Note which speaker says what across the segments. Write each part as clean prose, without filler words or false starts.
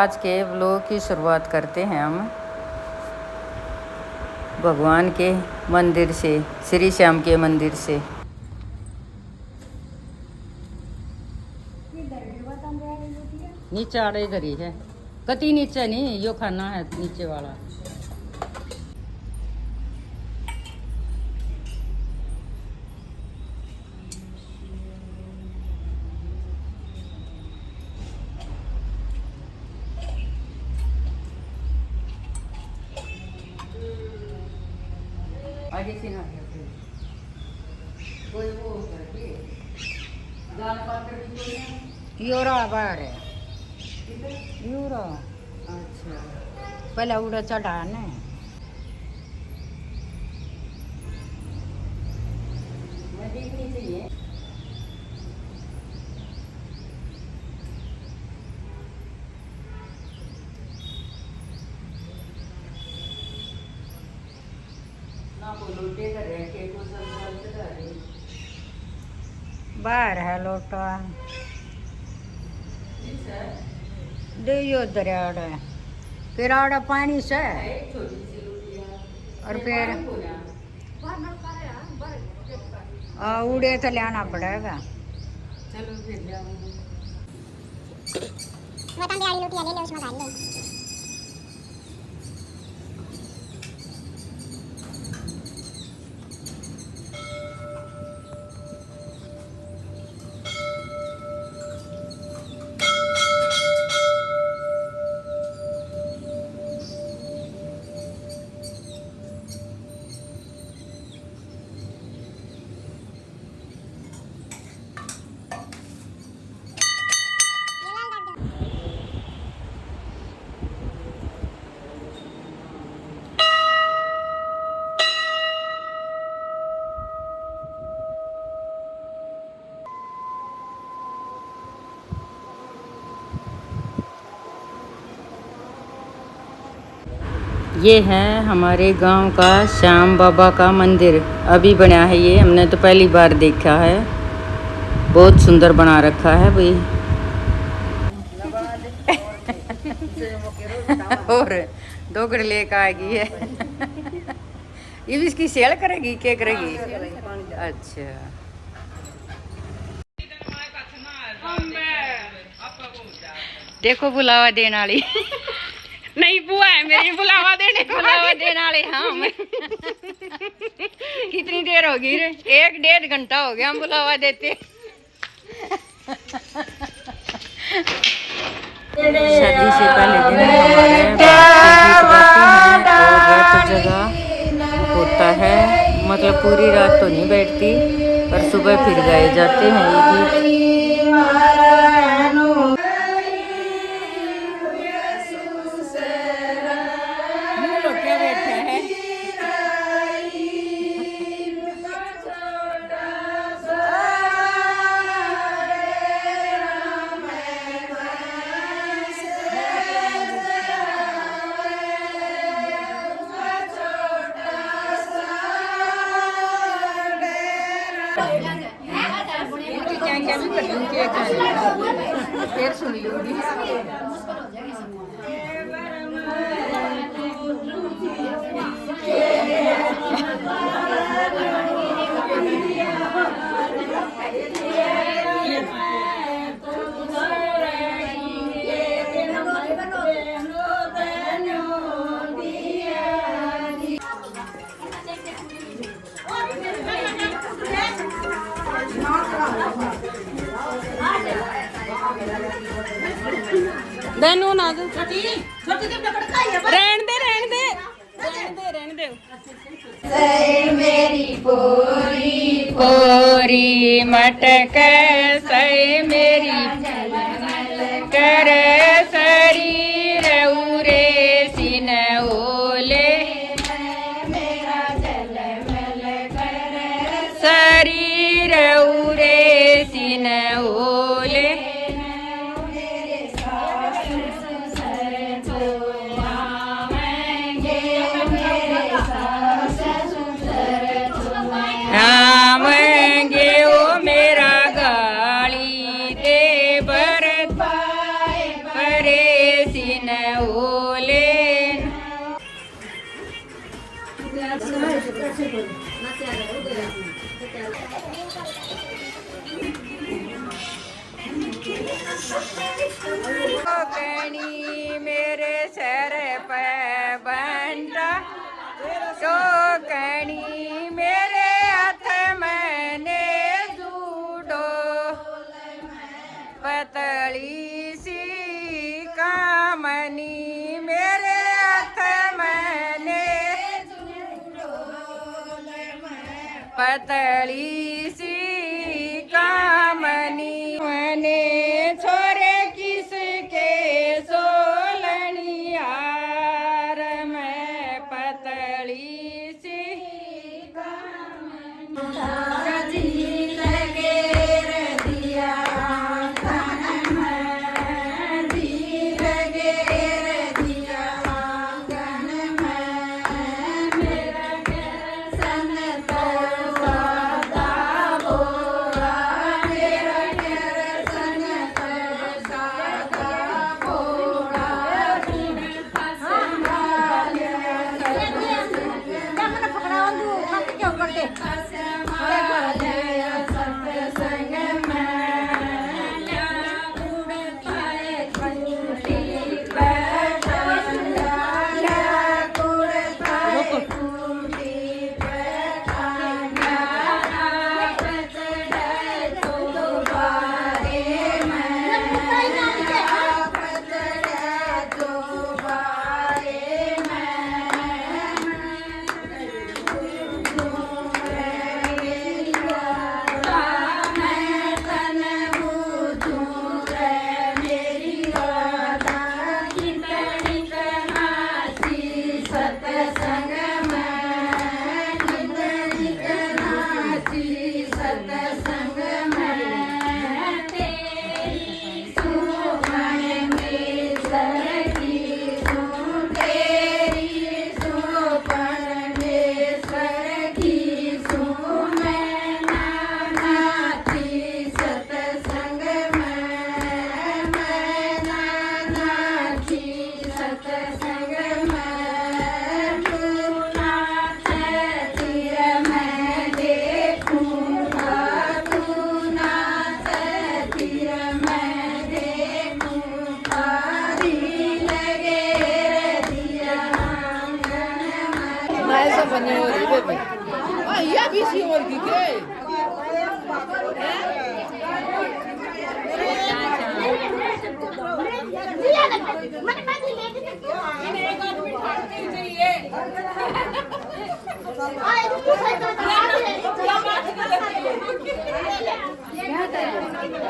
Speaker 1: आज के व्लॉग की शुरुआत करते हैं हम भगवान के मंदिर से, श्री श्याम के मंदिर से। नीचे आ रही घरी है, कति नीचे नहीं, यो खाना है नीचे वाला। आगे से ना कोई वो करके दाल पात्र भी कोई है। यूरा बाहर है, यूरा। अच्छा, पहले उड़ा चढ़ा ने मैं देखनी चाहिए। बाहर है लोटा दरिया फिर आड़ा पानी से और फिर उड़े तो लाना पड़ेगा। चलो फिर ये है हमारे गांव का श्याम बाबा का मंदिर। अभी बना है ये, हमने तो पहली बार देखा है। बहुत सुंदर बना रखा है भाई। और दो गड़ लेकर आएगी है। ये भी इसकी सेल करेगी, क्या करेगी? अच्छा, देखो बुलावा देने वाली नहीं बुआ है मेरी, बुलावा देने वाले हम। कितनी देर होगी रे? 1-1.5 घंटा हो गया हम बुलावा देते। शादी से पहले दिन हमारे तो जगह होता है, मतलब पूरी रात तो नहीं बैठती, पर सुबह फिर गाए जाते हैं ये गीत। फिर सुन लूंगी। देनु ना दे, रहन दे। सही मेरी पोरी पोरी मटक, सही मेरी कर शरीर उरे सिन ओले, शरीर उरे सिन ओले। परे कणी मेरे सर पे बंटा शोकनी मेरे हाथ मैंने जूडो पतली सी कामनी मेरे हाथ मैंने पतली सी कामनी मैंने छोरे किसके सोलनिया मैं पतली सी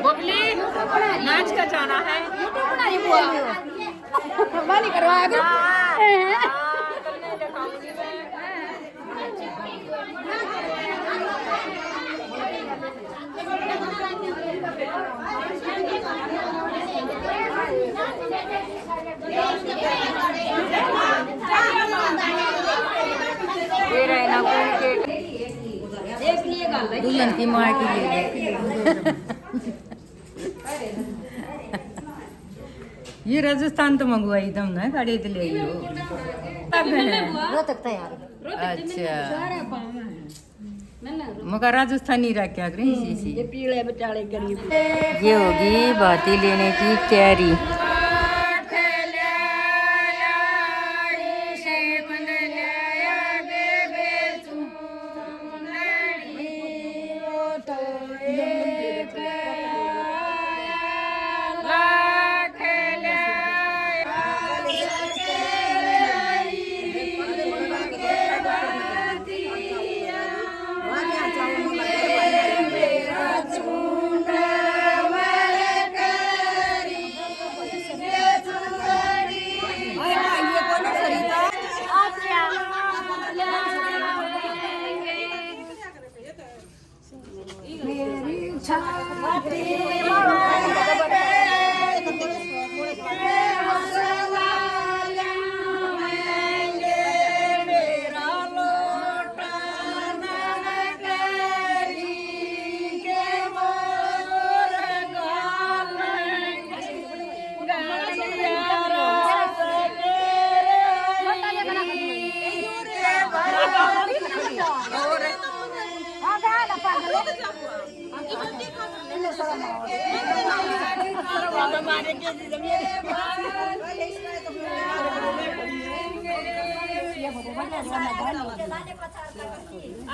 Speaker 1: बबली नाच का जाना है दुल्हन की माँ की ये राजस्थान तो मंगवाई तुम ना गाड़ी तो ले लो अच्छा मगर राजस्थानी रख क्या करें ये पीले बचाले करीब ये होगी बाती लेने की तैयारी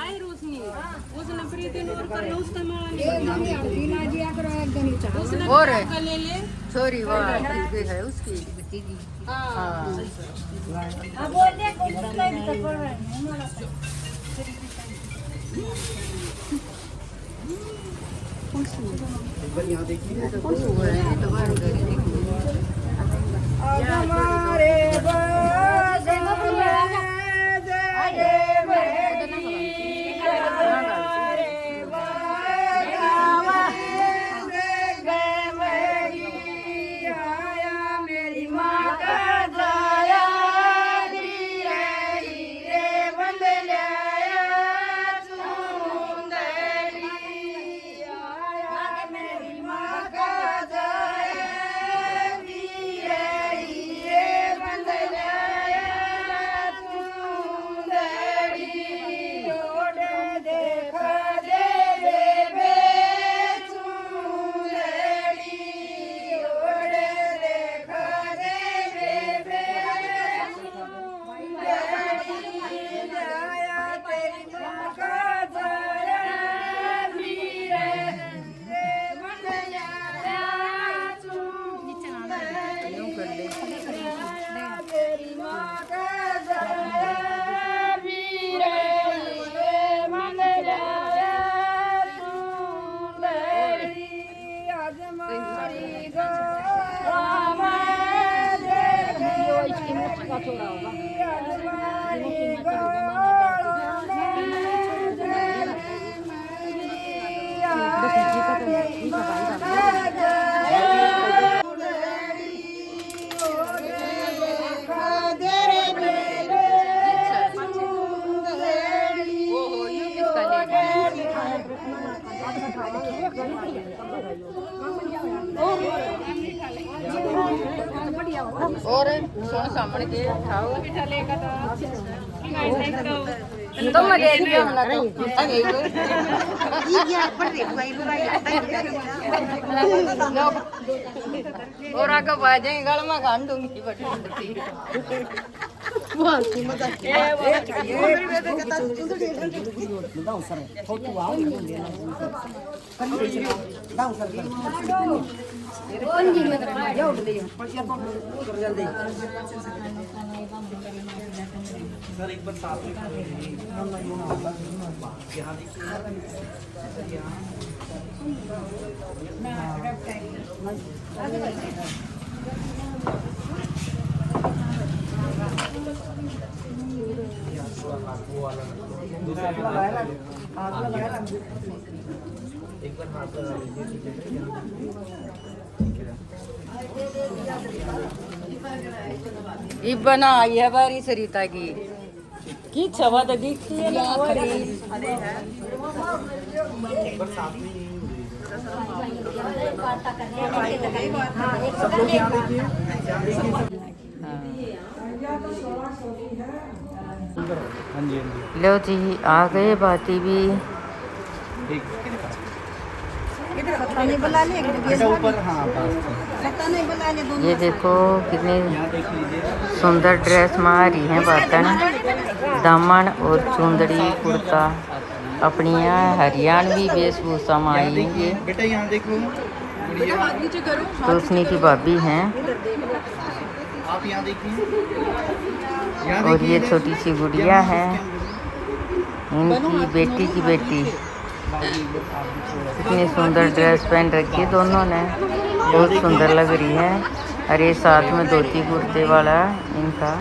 Speaker 2: आए रोशनी उसने प्रीति नूर कर लो उसका माल
Speaker 1: और
Speaker 2: ले ले
Speaker 1: छोरी वाह भी है उसकी हाँ और सोना सामने के खाओ तो मजे दियो ना तो और आगे बाजेंगे गल में गांड दूंगी बड़ी
Speaker 3: सर एक बार साथ में यहाँ एक बार हाथ लगा लीजिए
Speaker 1: ये बना आई है बारी सरिता की छवा तो दिखती है ना लो जी आ गए बाती भी ये देखो कितनी सुंदर ड्रेस में आ रही है बातन दामन और चुंदड़ी कुर्ता अपनी हरियाणवी वेशभूषा में आई है ये रोशनी की भाभी हैं
Speaker 3: आप यहाँ देखिए
Speaker 1: और ये छोटी सी गुड़िया है इनकी बेटी की बेटी इतनी सुंदर ड्रेस पहन रखी है दोनों ने बहुत सुंदर लग रही है। और ये साथ में धोती कुर्ते वाला इनका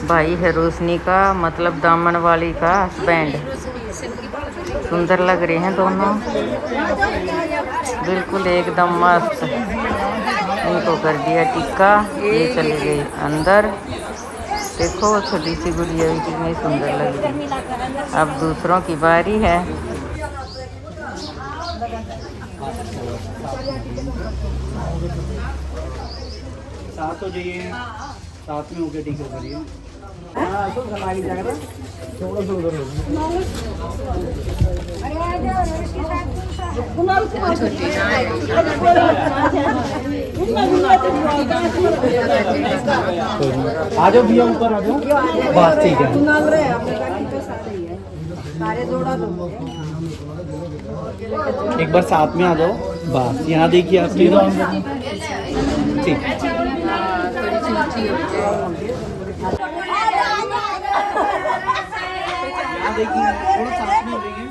Speaker 1: भाई है रोशनी का मतलब दामन वाली का हस्बैंड। सुंदर लग रहे हैं दोनों बिल्कुल एकदम मस्त। इनको कर दिया टिक्का ये चली गई अंदर। देखो छोटी सी गुड़िया भी कितनी सुंदर लग रही है। अब दूसरों की बारी है।
Speaker 3: साथ हो जाइए साथ में होके टिकट करिए। आ जाओ भैया ऊपर आ जाओ। बस ठीक है। एक बार साथ में आ जाओ। बस यहाँ देखिए आप ठीक। यहाँ देखिए थोड़ा साथ में हो जाइए।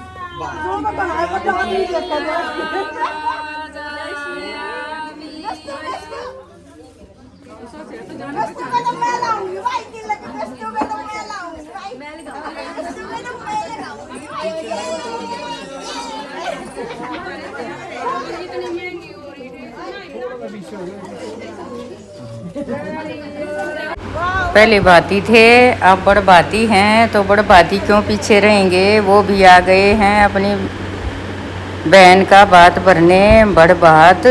Speaker 1: पहले बाती थे, अब बड़ बाती हैं, तो बड़ बाती क्यों पीछे रहेंगे। वो भी आ गए हैं अपनी बहन का बात भरने। बड़ बात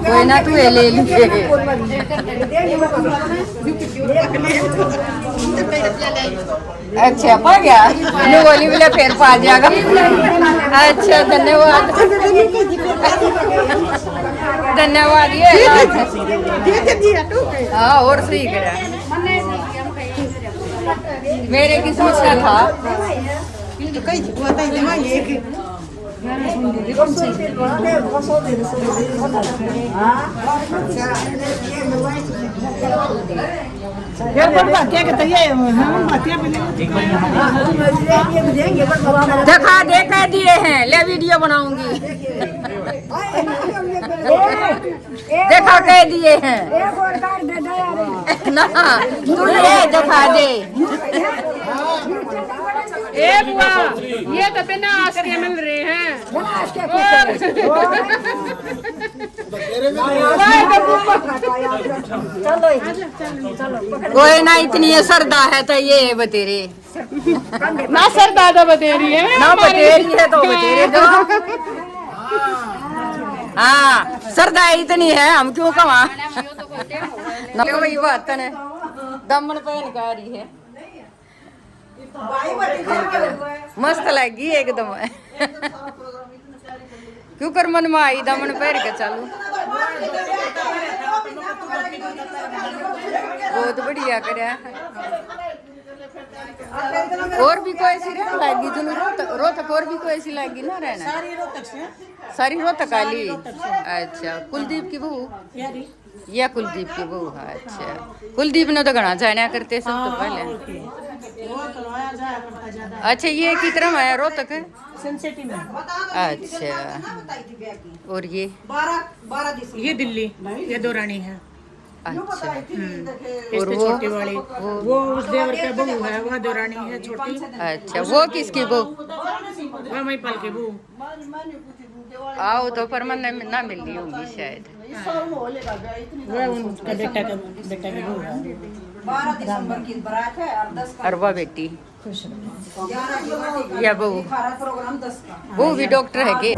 Speaker 1: कोई ना, तू ये ले लीजिए। अच्छा पा गया, बोली बोले फिर पा जाएगा। अच्छा धन्यवाद धन्यवाद। ये हाँ और सही करा, मेरे किस्मत का था। देखा देखा दिए हैं, ले वीडियो बनाऊंगी। देखा कह दिए हैं ना, तू ये दिखा दे।
Speaker 2: ए बुआ, ये तो बिना आस के मिल रहे हैं।
Speaker 1: कोई ना, इतनी श्रद्धा है तो ये बतेरे
Speaker 2: ना सर दादा बतेरी है
Speaker 1: ना, बतेरी है तो बतेरे दो। हाँ श्रद्धा इतनी है, हम क्यों कमा। वही बात है, दमन पहन का रही है, मस्त लगी एकदम। क्यों कर मन में आई, दमन पहन के चालू। बहुत बढ़िया करया। और भी कोई ऐसी रहने लगी जो रोहतक और भी कोई ऐसी लगी ना रहना। सारी रोहतक आली। अच्छा कुलदीप की बहू या कुलदीप की बहू है। अच्छा कुलदीप ने तो घना जाना करते सब तो पहले। अच्छा ये की तरफ है रोहतक है
Speaker 4: सिटी में।
Speaker 1: अच्छा और
Speaker 4: ये दिल्ली, ये दो रानी है।
Speaker 1: अच्छा
Speaker 4: और वो छोटी वाली वो उस देवर के बहू है, वह दो रानी है छोटी।
Speaker 1: अच्छा वो किसकी बहू?
Speaker 4: वह महिपाल की बहू।
Speaker 1: आओ तो पर मन ना मिल रही होंगी शायद।
Speaker 4: वह उनका बेटा की बहू है।
Speaker 5: 12 दिसंबर की बारात है और 10 का
Speaker 1: अरबा बेटी
Speaker 5: 11
Speaker 1: या बहू,
Speaker 5: प्रोग्राम 10 का।
Speaker 1: वो भी डॉक्टर है के?